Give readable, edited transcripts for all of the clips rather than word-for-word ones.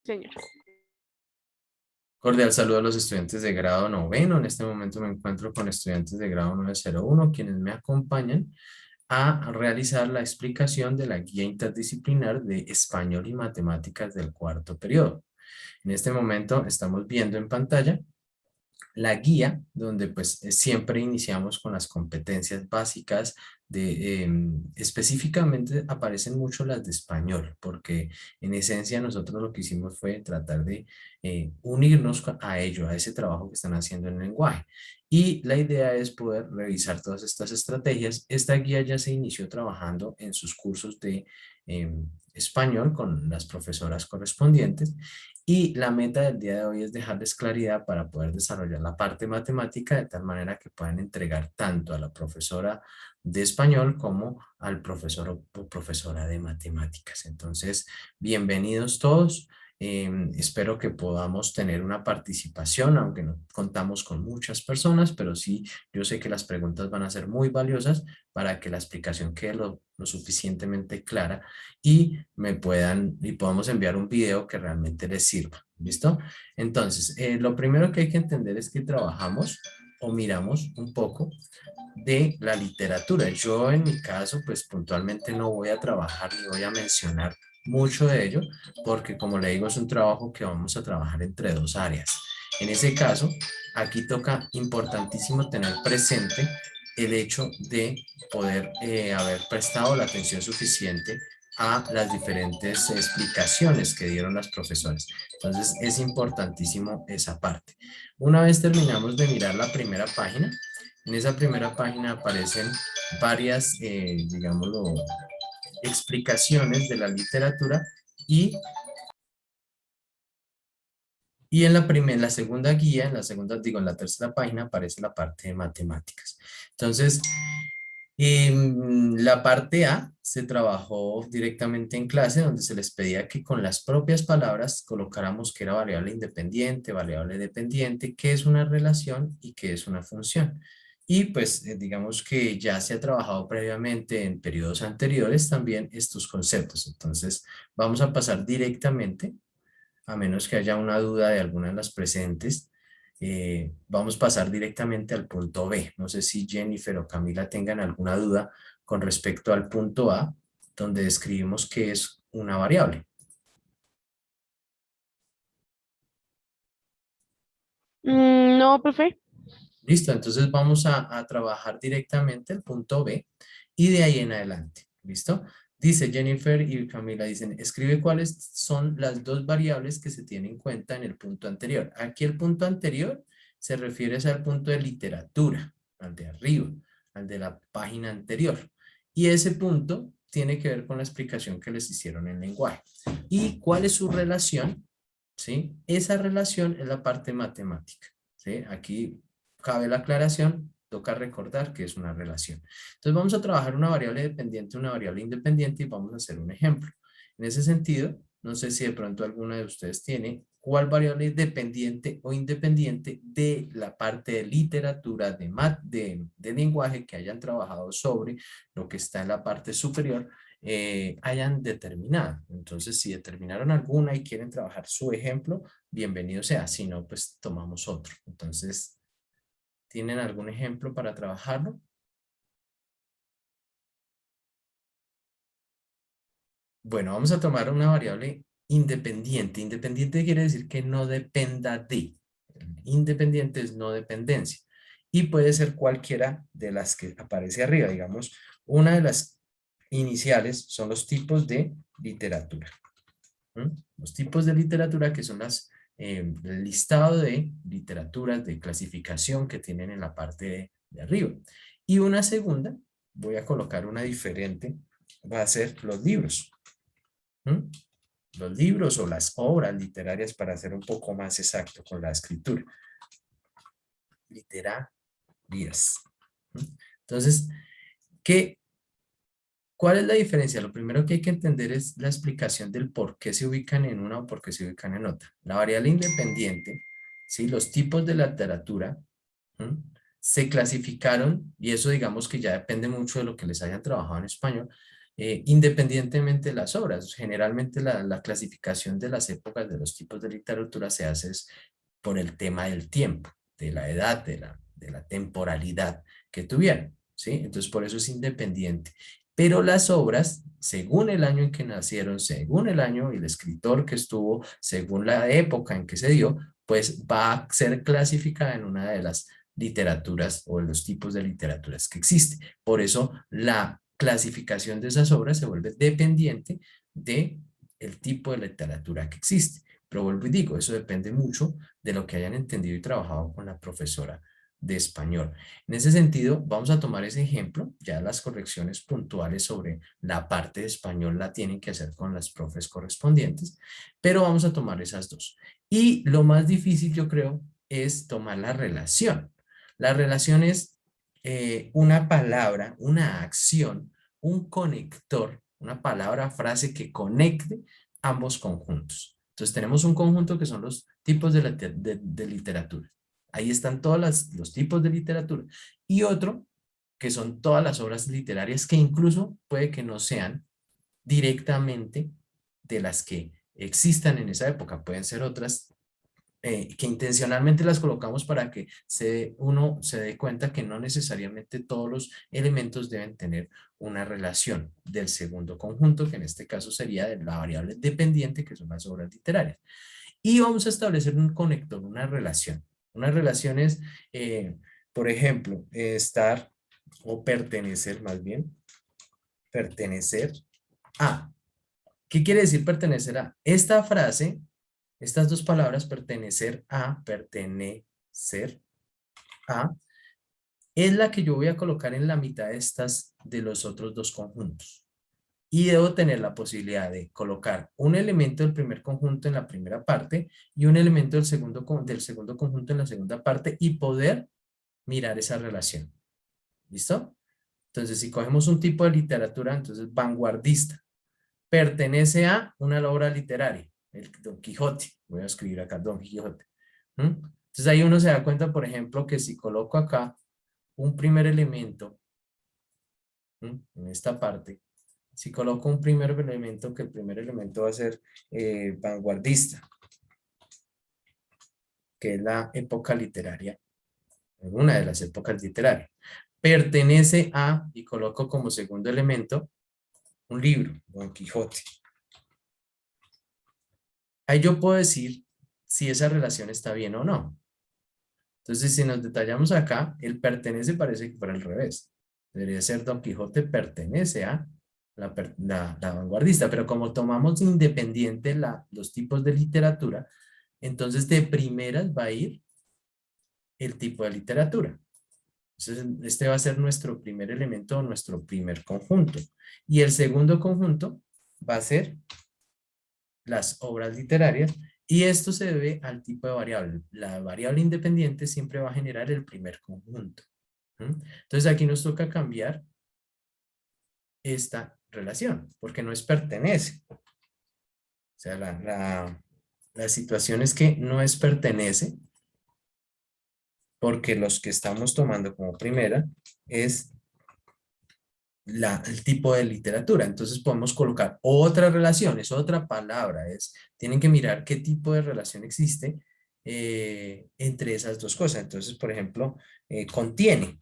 Señor. Cordial saludo a los estudiantes de grado noveno. En este momento me encuentro con estudiantes de grado 901, quienes me acompañan a realizar la explicación de la guía interdisciplinar de español y matemáticas del cuarto periodo. En este momento estamos viendo en pantalla la guía, donde pues siempre iniciamos con las competencias básicas específicamente aparecen mucho las de español, porque en esencia nosotros lo que hicimos fue tratar de unirnos a ello, a ese trabajo que están haciendo en el lenguaje. Y la idea es poder revisar todas estas estrategias. Esta guía ya se inició trabajando en sus cursos de español con las profesoras correspondientes y la meta del día de hoy es dejarles claridad para poder desarrollar la parte matemática de tal manera que puedan entregar tanto a la profesora de español como al profesor o profesora de matemáticas. Entonces, bienvenidos todos. Espero que podamos tener una participación, aunque no contamos con muchas personas, pero sí, yo sé que las preguntas van a ser muy valiosas para que la explicación quede lo suficientemente clara y podamos enviar un video que realmente les sirva. ¿Listo? Entonces, lo primero que hay que entender es que trabajamos o miramos un poco de la literatura. Yo en mi caso, pues puntualmente no voy a trabajar ni voy a mencionar mucho de ello, porque como le digo, es un trabajo que vamos a trabajar entre dos áreas. En ese caso, aquí toca importantísimo tener presente el hecho de poder haber prestado la atención suficiente a las diferentes explicaciones que dieron las profesoras. Entonces es importantísimo esa parte. Una vez terminamos de mirar la primera página, en esa primera página aparecen varias, digámoslo, explicaciones de la literatura y, y en la segunda guía, en la tercera página aparece la parte de matemáticas. Entonces, la parte A se trabajó directamente en clase donde se les pedía que con las propias palabras colocáramos que era variable independiente, variable dependiente, qué es una relación y qué es una función. Y pues digamos que ya se ha trabajado previamente en periodos anteriores también estos conceptos. Entonces vamos a pasar directamente, a menos que haya una duda de alguna de las presentes, vamos a pasar directamente al punto B. No sé si Jennifer o Camila tengan alguna duda con respecto al punto A, donde describimos qué es una variable. No, profe. Listo, entonces vamos a trabajar directamente el punto B y de ahí en adelante. ¿Listo? Dice Jennifer y Camila, dicen, escribe cuáles son las dos variables que se tienen en cuenta en el punto anterior. Aquí el punto anterior se refiere al punto de literatura, al de arriba, al de la página anterior. Y ese punto tiene que ver con la explicación que les hicieron en lenguaje. ¿Y cuál es su relación? ¿Sí? Esa relación es la parte matemática. ¿Sí? Aquí cabe la aclaración, toca recordar que es una relación. Entonces vamos a trabajar una variable dependiente, una variable independiente y vamos a hacer un ejemplo. En ese sentido, no sé si de pronto alguna de ustedes tiene cuál variable es dependiente o independiente de la parte de literatura, de lenguaje que hayan trabajado sobre lo que está en la parte superior, hayan determinado. Entonces, si determinaron alguna y quieren trabajar su ejemplo, bienvenido sea. Si no, pues tomamos otro. Entonces, ¿tienen algún ejemplo para trabajarlo? Bueno, vamos a tomar una variable independiente. Independiente quiere decir que no dependa de. Independiente es no dependencia. Y puede ser cualquiera de las que aparece arriba. Digamos, una de las iniciales son los tipos de literatura. ¿Mm? Los tipos de literatura que son el listado de literaturas de clasificación que tienen en la parte de arriba. Y una segunda, voy a colocar una diferente, va a ser los libros. ¿Mm? Los libros o las obras literarias para ser un poco más exacto con la escritura. Literarias. ¿Mm? Entonces, ¿qué ¿cuál es la diferencia? Lo primero que hay que entender es la explicación del por qué se ubican en una o por qué se ubican en otra. La variable independiente, ¿sí? Los tipos de literatura, ¿m? Se clasificaron, y eso digamos que ya depende mucho de lo que les hayan trabajado en español, independientemente de las obras. Generalmente la clasificación de las épocas de los tipos de literatura se hace por el tema del tiempo, de la edad, de la temporalidad que tuvieron, ¿sí? Entonces, por eso es independiente. Pero las obras, según el año en que nacieron, según el año y el escritor que estuvo, según la época en que se dio, pues va a ser clasificada en una de las literaturas o en los tipos de literaturas que existe. Por eso la clasificación de esas obras se vuelve dependiente de el tipo de literatura que existe. Pero vuelvo y digo, eso depende mucho de lo que hayan entendido y trabajado con la profesora de español. En ese sentido, vamos a tomar ese ejemplo. Ya las correcciones puntuales sobre la parte de español la tienen que hacer con las profes correspondientes, pero vamos a tomar esas dos. Y lo más difícil, yo creo, es tomar la relación. La relación es una palabra, una acción, un conector, una palabra, frase que conecte ambos conjuntos. Entonces tenemos un conjunto que son los tipos de literatura. Ahí están todos los tipos de literatura. Y otro que son todas las obras literarias que incluso puede que no sean directamente de las que existan en esa época. Pueden ser otras que intencionalmente las colocamos para que uno se dé cuenta que no necesariamente todos los elementos deben tener una relación del segundo conjunto, que en este caso sería de la variable dependiente, que son las obras literarias. Y vamos a establecer un conector, una relación. Una relación es, por ejemplo, estar o pertenecer más bien, pertenecer a. ¿Qué quiere decir pertenecer a? Esta frase, estas dos palabras, pertenecer a, es la que yo voy a colocar en la mitad de estas de los otros dos conjuntos. Y debo tener la posibilidad de colocar un elemento del primer conjunto en la primera parte y un elemento del segundo conjunto en la segunda parte y poder mirar esa relación. ¿Listo? Entonces, si cogemos un tipo de literatura, entonces vanguardista, pertenece a una obra literaria, el Don Quijote. Voy a escribir acá Don Quijote. ¿Mm? Entonces ahí uno se da cuenta, por ejemplo, que si coloco acá un primer elemento, en esta parte, si coloco un primer elemento, que el primer elemento va a ser vanguardista, que es la época literaria, una de las épocas literarias, pertenece a, y coloco como segundo elemento, un libro, Don Quijote. Ahí yo puedo decir si esa relación está bien o no. Entonces, si nos detallamos acá, el pertenece parece que fuera al revés. Debería ser Don Quijote pertenece a la vanguardista, pero como tomamos independiente los tipos de literatura, entonces de primeras va a ir el tipo de literatura. Entonces, este va a ser nuestro primer elemento, nuestro primer conjunto. Y el segundo conjunto va a ser las obras literarias, y esto se debe al tipo de variable. La variable independiente siempre va a generar el primer conjunto. Entonces aquí nos toca cambiar esta relación, porque no es pertenece. O sea, la situación es que no es pertenece, porque los que estamos tomando como primera es el tipo de literatura. Entonces podemos colocar otra relación, es otra palabra, tienen que mirar qué tipo de relación existe entre esas dos cosas. Entonces, por ejemplo, contiene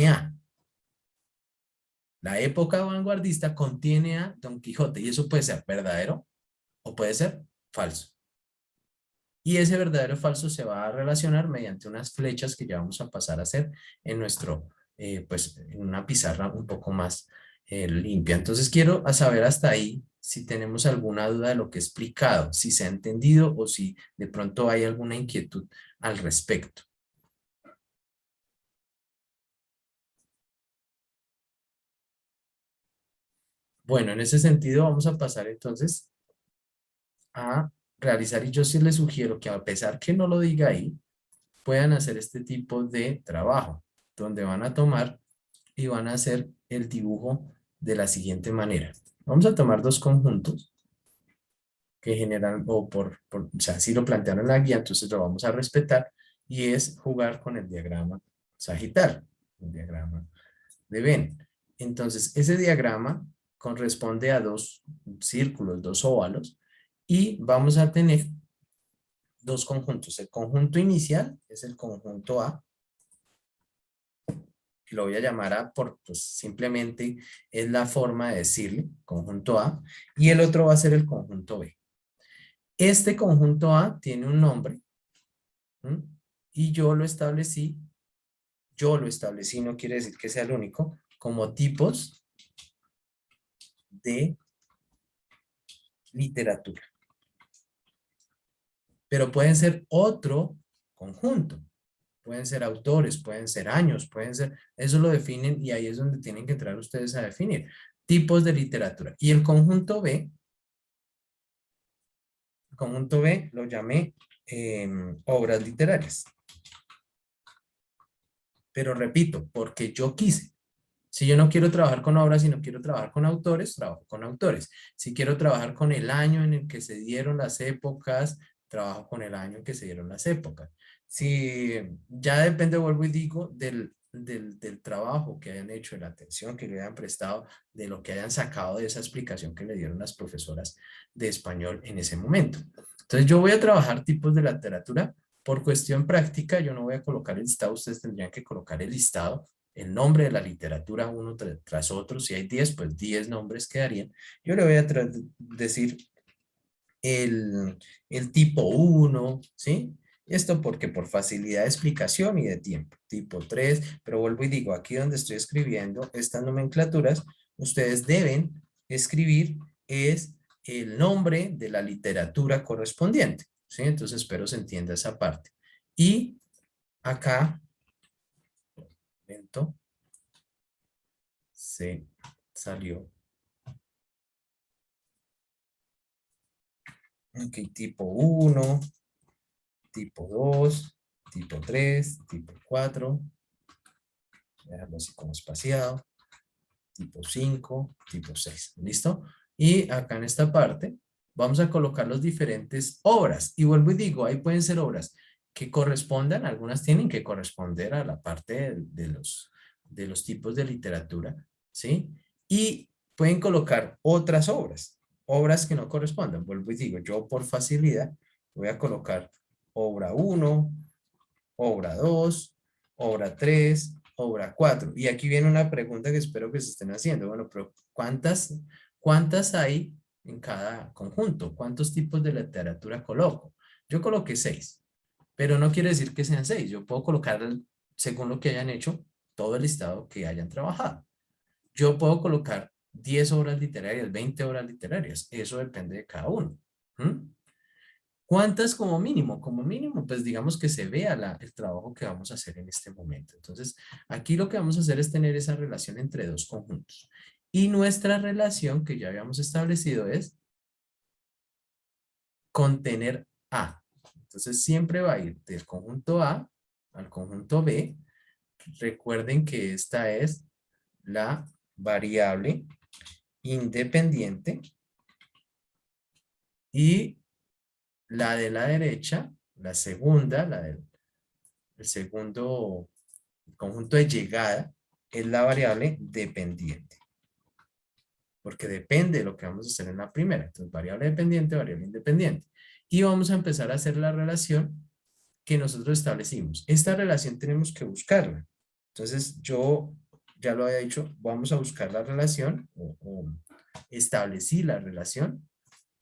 a. La época vanguardista contiene a Don Quijote y eso puede ser verdadero o puede ser falso. Y ese verdadero o falso se va a relacionar mediante unas flechas que ya vamos a pasar a hacer en pues en una pizarra un poco más limpia. Entonces quiero saber hasta ahí si tenemos alguna duda de lo que he explicado, si se ha entendido o si de pronto hay alguna inquietud al respecto. Bueno, en ese sentido vamos a pasar entonces a realizar, y yo sí les sugiero que a pesar que no lo diga ahí, puedan hacer este tipo de trabajo, donde van a tomar y van a hacer el dibujo de la siguiente manera. Vamos a tomar dos conjuntos que generan, o sea, si lo plantearon en la guía, entonces lo vamos a respetar, y es jugar con el diagrama sagital, el diagrama de Venn. Entonces, ese diagrama corresponde a dos círculos, dos óvalos, y vamos a tener dos conjuntos. El conjunto inicial es el conjunto A, que lo voy a llamar A por, pues simplemente es la forma de decirle, conjunto A, y el otro va a ser el conjunto B. Este conjunto A tiene un nombre, ¿m? Y yo lo establecí, no quiere decir que sea el único, como tipos de literatura. Pero pueden ser otro conjunto. Pueden ser autores, pueden ser años, pueden ser, eso lo definen y ahí es donde tienen que entrar ustedes a definir tipos de literatura. Y el conjunto B lo llamé obras literarias. Pero repito, porque yo quise. Si yo no quiero trabajar con obras y no quiero trabajar con autores, trabajo con autores. Si quiero trabajar con el año en el que se dieron las épocas, trabajo con el año en que se dieron las épocas. Si ya depende, vuelvo y digo, del trabajo que hayan hecho, de la atención que le hayan prestado, de lo que hayan sacado de esa explicación que le dieron las profesoras de español en ese momento. Entonces yo voy a trabajar tipos de literatura. Por cuestión práctica, yo no voy a colocar el listado, ustedes tendrían que colocar el listado, el nombre de la literatura uno tras otro. Si hay 10, pues 10 nombres quedarían. Yo le voy a decir el tipo 1, ¿sí? Esto porque por facilidad de explicación y de tiempo. Tipo 3, pero vuelvo y digo, aquí donde estoy escribiendo estas nomenclaturas, ustedes deben escribir es el nombre de la literatura correspondiente, ¿sí? Entonces espero se entienda esa parte. Y acá, lento, se salió. Ok, tipo 1, tipo 2, tipo 3, tipo 4. Dejarlo así como espaciado. Tipo 5, tipo 6. ¿Listo? Y acá en esta parte vamos a colocar los diferentes obras. Y vuelvo y digo, ahí pueden ser obras que correspondan, algunas tienen que corresponder a la parte de los tipos de literatura, ¿sí? Y pueden colocar otras obras, obras que no correspondan. Vuelvo y digo, yo por facilidad voy a colocar obra 1, obra 2, obra 3, obra 4. Y aquí viene una pregunta que espero que se estén haciendo. Bueno, pero ¿cuántas hay en cada conjunto? ¿Cuántos tipos de literatura coloco? Yo coloqué 6, pero no quiere decir que sean 6. Yo puedo colocar, según lo que hayan hecho, todo el listado que hayan trabajado. Yo puedo colocar 10 obras literarias, 20 obras literarias. Eso depende de cada uno. ¿Mm? ¿Cuántas como mínimo? Como mínimo, pues digamos que se vea el trabajo que vamos a hacer en este momento. Entonces, aquí lo que vamos a hacer es tener esa relación entre dos conjuntos. Y nuestra relación que ya habíamos establecido es contener A. Entonces, siempre va a ir del conjunto A al conjunto B. Recuerden que esta es la variable independiente y la de la derecha, la segunda, el segundo conjunto de llegada es la variable dependiente. Porque depende de lo que vamos a hacer en la primera. Entonces, variable dependiente, variable independiente. Y vamos a empezar a hacer la relación que nosotros establecimos. Esta relación tenemos que buscarla. Entonces, yo ya lo había dicho, vamos a buscar la relación o establecí la relación,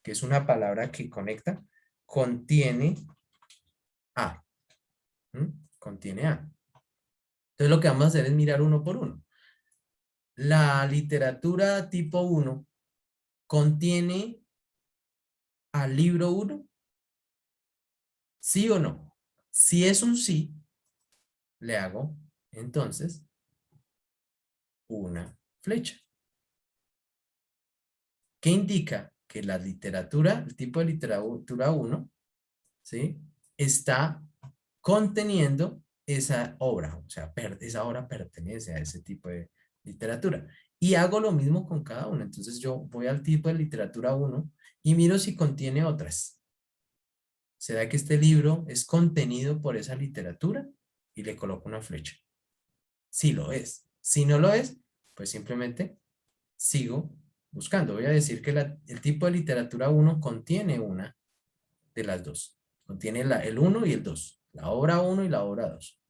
que es una palabra que conecta, contiene A. ¿Mm? Contiene A. Entonces, lo que vamos a hacer es mirar uno por uno. La literatura tipo 1 contiene al libro 1, ¿sí o no? Si es un sí, le hago entonces una flecha. ¿Qué indica? Que la literatura, el tipo de literatura 1, ¿sí? Está conteniendo esa obra, o sea, esa obra pertenece a ese tipo de literatura. Y hago lo mismo con cada una. Entonces yo voy al tipo de literatura 1 y miro si contiene otras. ¿Será que este libro es contenido por esa literatura? Y le coloco una flecha. Si lo es. Si no lo es, Pues simplemente sigo buscando. Voy a decir que el tipo de literatura 1 contiene una de las dos. Contiene el 1 y el 2. La obra 1 y la obra 2.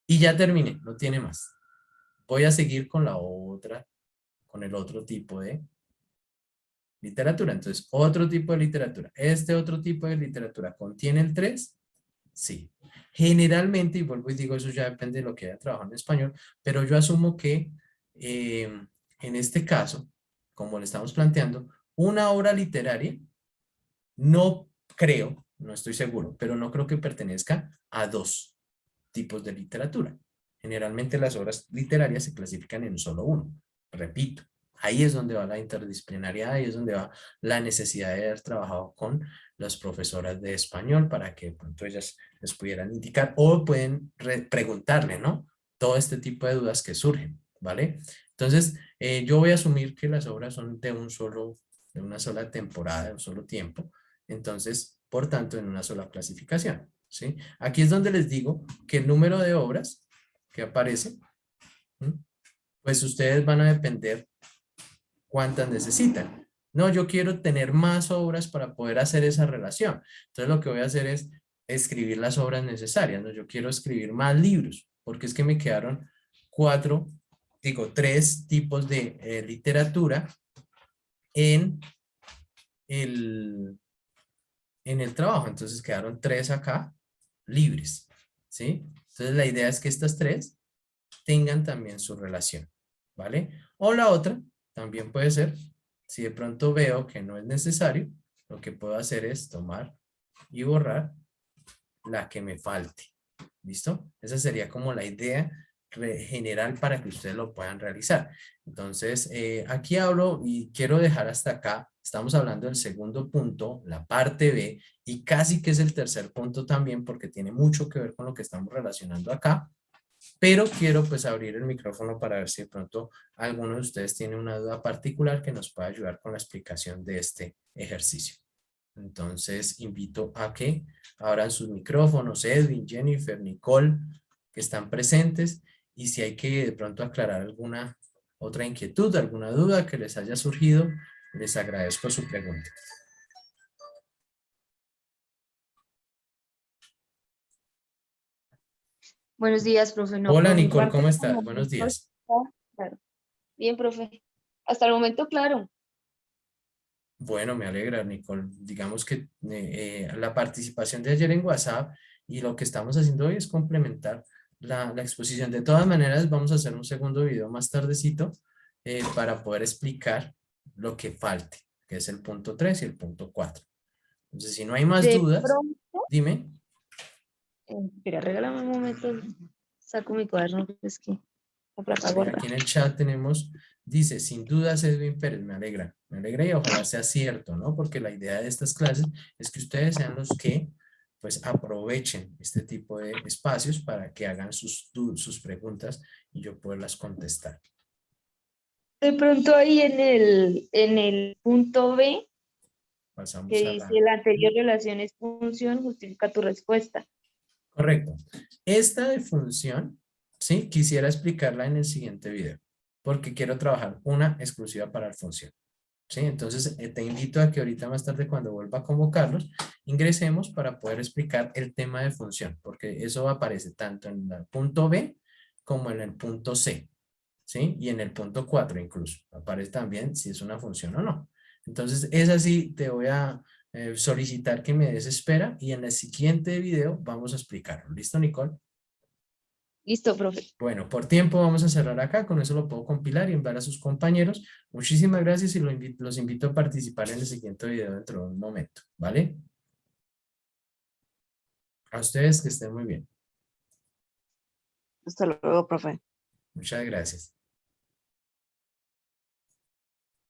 Y ya terminé, no tiene más. Voy a seguir con la otra, con el otro tipo de literatura. Entonces, otro tipo de literatura. Este otro tipo de literatura contiene el 3. Sí. Generalmente, y vuelvo y digo, eso ya depende de lo que haya trabajado en español, pero yo asumo que en este caso, como le estamos planteando, una obra literaria, no creo, no estoy seguro, pero no creo que pertenezca a dos tipos de literatura. Generalmente las obras literarias se clasifican en solo uno. Repito, ahí es donde va la interdisciplinariedad, ahí es donde va la necesidad de haber trabajado con las profesoras de español para que pronto ellas les pudieran indicar o pueden preguntarle, ¿no? Todo este tipo de dudas que surgen, ¿vale? Entonces, yo voy a asumir que las obras son de una sola temporada, de un solo tiempo. Entonces, por tanto, en una sola clasificación, ¿sí? Aquí es donde les digo que el número de obras que aparece, ¿sí? Pues ustedes van a depender cuántas necesitan. No, yo quiero tener más obras para poder hacer esa relación. Entonces lo que voy a hacer es escribir las obras necesarias, ¿no? Yo quiero escribir más libros, porque es que me quedaron tres tipos de literatura en el, en el trabajo. Entonces quedaron 3 acá libres, ¿sí? Entonces la idea es que estas 3 tengan también su relación, ¿vale? O la otra también puede ser, si de pronto veo que no es necesario, lo que puedo hacer es tomar y borrar la que me falte, ¿listo? Esa sería como la idea general para que ustedes lo puedan realizar. Entonces, aquí hablo y quiero dejar hasta acá. Estamos hablando del segundo punto, la parte B, y casi que es el tercer punto también porque tiene mucho que ver con lo que estamos relacionando acá. Pero quiero pues abrir el micrófono para ver si de pronto alguno de ustedes tiene una duda particular que nos pueda ayudar con la explicación de este ejercicio. Entonces invito a que abran sus micrófonos, Edwin, Jennifer, Nicole, que están presentes, y si hay que de pronto aclarar alguna otra inquietud, alguna duda que les haya surgido, les agradezco su pregunta. Buenos días, profe. No, Hola por mi Nicole, parte, ¿cómo hasta el estás? Buenos momento días. está claro. Bien, profe. Hasta el momento, claro. Bueno, me alegra, Nicole. Digamos que la participación de ayer en WhatsApp y lo que estamos haciendo hoy es complementar la exposición. De todas maneras, vamos a hacer un segundo video más tardecito para poder explicar lo que falte, que es el punto 3 y el punto 4. Entonces, si no hay más De dudas, pronto, dime. espera, regálame un momento. Saco mi cuaderno, que es que la plata Vale, gorda. aquí en el chat tenemos, dice, sin dudas Edwin Pérez, me alegra y ojalá sea cierto, ¿no? Porque la idea de estas clases es que ustedes sean los que, pues, aprovechen este tipo de espacios para que hagan sus preguntas y yo poderlas contestar. De pronto ahí en el punto B, que Pasamos a dice la... la anterior relación es función, justifica tu respuesta. Correcto. Esta de función, ¿sí? Quisiera explicarla en el siguiente video, porque quiero trabajar una exclusiva para la función. ¿Sí? Entonces, te invito a que ahorita más tarde, cuando vuelva a convocarlos, ingresemos para poder explicar el tema de función, porque eso aparece tanto en el punto B como en el punto C, ¿sí? Y en el punto 4 incluso, aparece también si es una función o no. Entonces, es así, te voy a solicitar que me des espera y en el siguiente video vamos a explicarlo. ¿Listo, Nicole? Listo, profe. Bueno, por tiempo vamos a cerrar acá, con eso lo puedo compilar y enviar a sus compañeros. Muchísimas gracias y los invito a participar en el siguiente video dentro de un momento, ¿vale? A ustedes que estén muy bien. Hasta luego, profe. Muchas gracias.